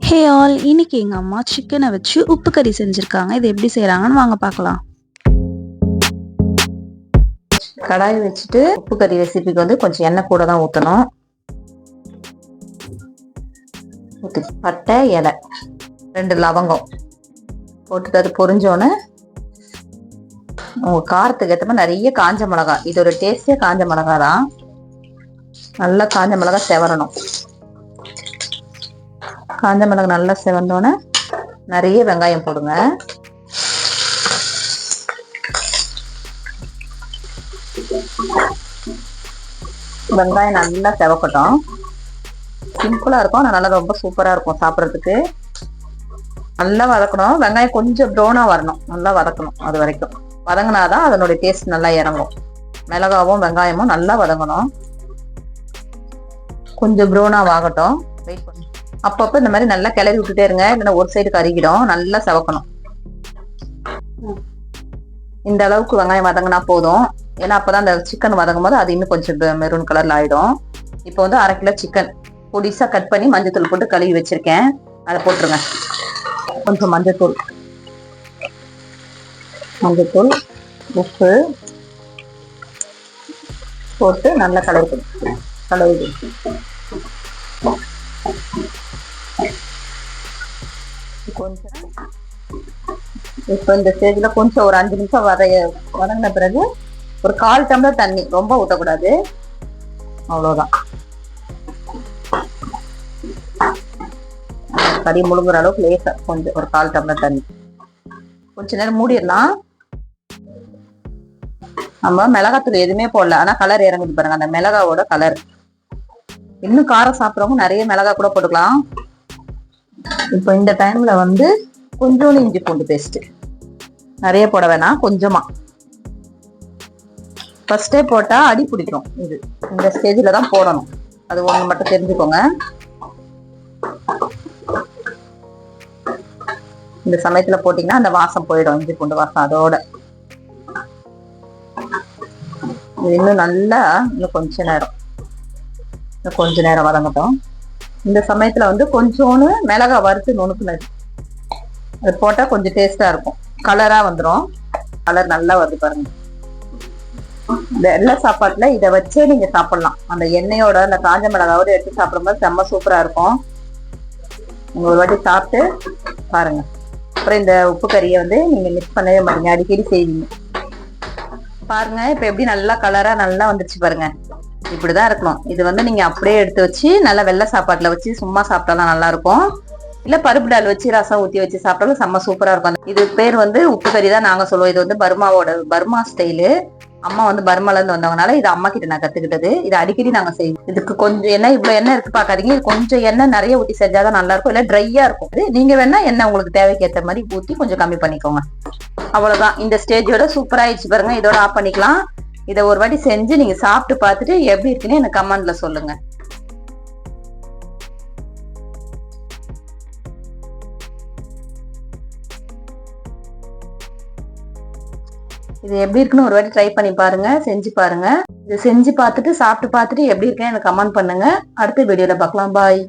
Hey all, இன்னைக்கு எங்கள் அம்மா சிக்கனை வச்சு உப்பு கறி செஞ்சுருக்காங்க. இது எப்படி செய்கிறாங்கன்னு வாங்க பார்க்கலாம். கடாய் வச்சுட்டு உப்பு கறி ரெசிபிக்கு வந்து கொஞ்சம் எண்ணெய் கூட தான் ஊற்றணும். பட்டை இலை 2 லவங்கம் போட்டுட்டு அது பொரிஞ்சோன்னு உங்கள் காரத்துக்கு ஏற்ற மாதிரி நிறைய காஞ்ச மிளகா. இதோட டேஸ்டே காஞ்ச மிளகா தான். நல்லா காஞ்ச மிளகா செவரணும். காஞ்ச மிளகு நல்லா செவந்தோன்னே நிறைய வெங்காயம் போடுங்க. வெங்காயம் நல்லா செவக்கட்டும். சிம்பிளா இருக்கும், ஆனால் நல்லா ரொம்ப சூப்பரா இருக்கும் சாப்பிட்றதுக்கு. நல்லா வதக்கணும். வெங்காயம் கொஞ்சம் ப்ரௌனா வரணும். நல்லா வதக்கணும். அது வரைக்கும் வதங்கினாதான் அதனுடைய டேஸ்ட் நல்லா இறங்கும். மிளகாவும் வெங்காயமும் நல்லா வதங்கணும். கொஞ்சம் ப்ரௌனா ஆகட்டும். வெயிட் பண்ணி அப்பப்போ இந்த மாதிரி நல்லா கிளறி விட்டுட்டே இருங்க, இல்லைன்னா ஒரு சைடு கறிக்கிடும். நல்லா செவக்கணும். இந்த அளவுக்கு வெங்காயம் வதங்கினா போதும். ஏன்னா அப்பதான் அந்த சிக்கன் வதங்கும் போது அது இன்னும் கொஞ்சம் மெரூன் கலர்ல ஆயிடும். இப்போ வந்து 1/2 கிலோ சிக்கன் பொடிசா கட் பண்ணி மஞ்சத்தூள் போட்டு கழுவி வச்சிருக்கேன். அதை போட்டுருங்க. கொஞ்சம் மஞ்சத்தூள், உப்பு போட்டு நல்லா கலவி கொஞ்சம். இப்போ இந்த ஸ்டேஜ்ல கொஞ்சம் ஒரு 5 நிமிஷம் வதங்கின பிறகு ஒரு 1/4 டம்ளர் தண்ணி, ரொம்ப ஊற்றக்கூடாது, அவ்வளவுதான். கறி முழுங்குற அளவுக்கு லேசா கொஞ்சம் ஒரு 1/4 டம்ளர் தண்ணி. கொஞ்ச நேரம் மூடிடலாம். நம்ம மிளகாத்தூள் எதுவுமே போடல, ஆனா கலர் இறங்குது பாருங்க, அந்த மிளகாவோட கலர். இன்னும் காரம் சாப்பிட்றவங்க நிறைய மிளகா கூட போட்டுக்கலாம். இப்போ இந்த டைம்ல வந்து கொஞ்சோண்டு இஞ்சி பூண்டு பேஸ்ட், நிறைய போட வேணாம், கொஞ்சமா. ஃபர்ஸ்டே போட்டா அடி பிடிக்கும். இது இந்த ஸ்டேஜ்ல தான் போடணும். அது ஒண்ணு மட்டும் தெரிஞ்சுக்கோங்க. இந்த சமயத்துல போட்டீங்கன்னா அந்த வாசம் போயிடும், இஞ்சி பூண்டு வாசம். அதோட இன்னும் நல்லா இன்னும் கொஞ்ச நேரம் வதங்கட்டும். இந்த சமயத்துல வந்து கொஞ்சோன்னு மிளகா வறுத்து நுணுக்குனது அது போட்டா கொஞ்சம் டேஸ்டா இருக்கும். கலரா வந்துடும். கலர் நல்லா வருது பாருங்க. இந்த எல்லா சாப்பாட்டுல இதை வச்சே நீங்க சாப்பிடலாம். அந்த எண்ணெயோட அந்த காஞ்ச மிளகாவோட எடுத்து சாப்பிடும்போது செம்ம சூப்பரா இருக்கும். நீங்க ஒரு வாட்டி சாப்பிட்டு பாருங்க. அப்புறம் இந்த உப்பு கறியை வந்து நீங்க மிக்ஸ் பண்ணவே மாட்டீங்க, அடிக்கடி செய்வீங்க. பாருங்க இப்ப எப்படி நல்லா கலரா நல்லா வந்துருச்சு பாருங்க. இப்படிதான் இருக்கணும். இது வந்து நீங்க அப்படியே எடுத்து வச்சு நல்லா வெள்ளை சாப்பாட்டுல வச்சு சும்மா சாப்பிட்டாதான் நல்லா இருக்கும். இல்ல பருப்பு டால் வச்சு ரசம் ஊத்தி வச்சு சாப்பிட்டாலும் செம்ம சூப்பரா இருக்கும். இது பேர் வந்து உப்பு கறி தான் நாங்க சொல்லுவோம். இது வந்து பர்மா ஸ்டைலு. அம்மா வந்து பர்மால இருந்து வந்தவங்கனால இது அம்மா கிட்ட நான் கத்துக்கிட்டது. இது அடிக்கடி நாங்க செய்வோம். இதுக்கு கொஞ்சம் எண்ணெய், இவ்வளவு எண்ணெய் இருக்கு பாக்காதீங்க. கொஞ்சம் எண்ணெய் நிறைய ஊத்தி செஞ்சாதான் நல்லா இருக்கும். இல்ல ட்ரையா இருக்கும். நீங்க வேணா எண்ணெய் உங்களுக்கு தேவைக்கு ஏற்ற மாதிரி ஊத்தி கொஞ்சம் கம்மி பண்ணிக்கோங்க. அவ்வளவுதான். இந்த ஸ்டேஜோட சூப்பரா ஆயிடுச்சு பாருங்க. இதோட ஆஃப் பண்ணிக்கலாம். இதை ஒரு வாட்டி செஞ்சு நீங்க சாப்பிட்டு பார்த்துட்டு எப்படி இருக்குன்னு எனக்கு கமெண்ட்ல சொல்லுங்க. இது எப்படி இருக்குன்னு ஒரு வாட்டி ட்ரை பண்ணி பாருங்க, செஞ்சு பாருங்க. இது செஞ்சு பார்த்துட்டு சாப்பிட்டு பார்த்துட்டு எப்படி இருக்குன்னு எனக்கு கமெண்ட் பண்ணுங்க. அடுத்த வீடியோல பார்க்கலாம். பாய்.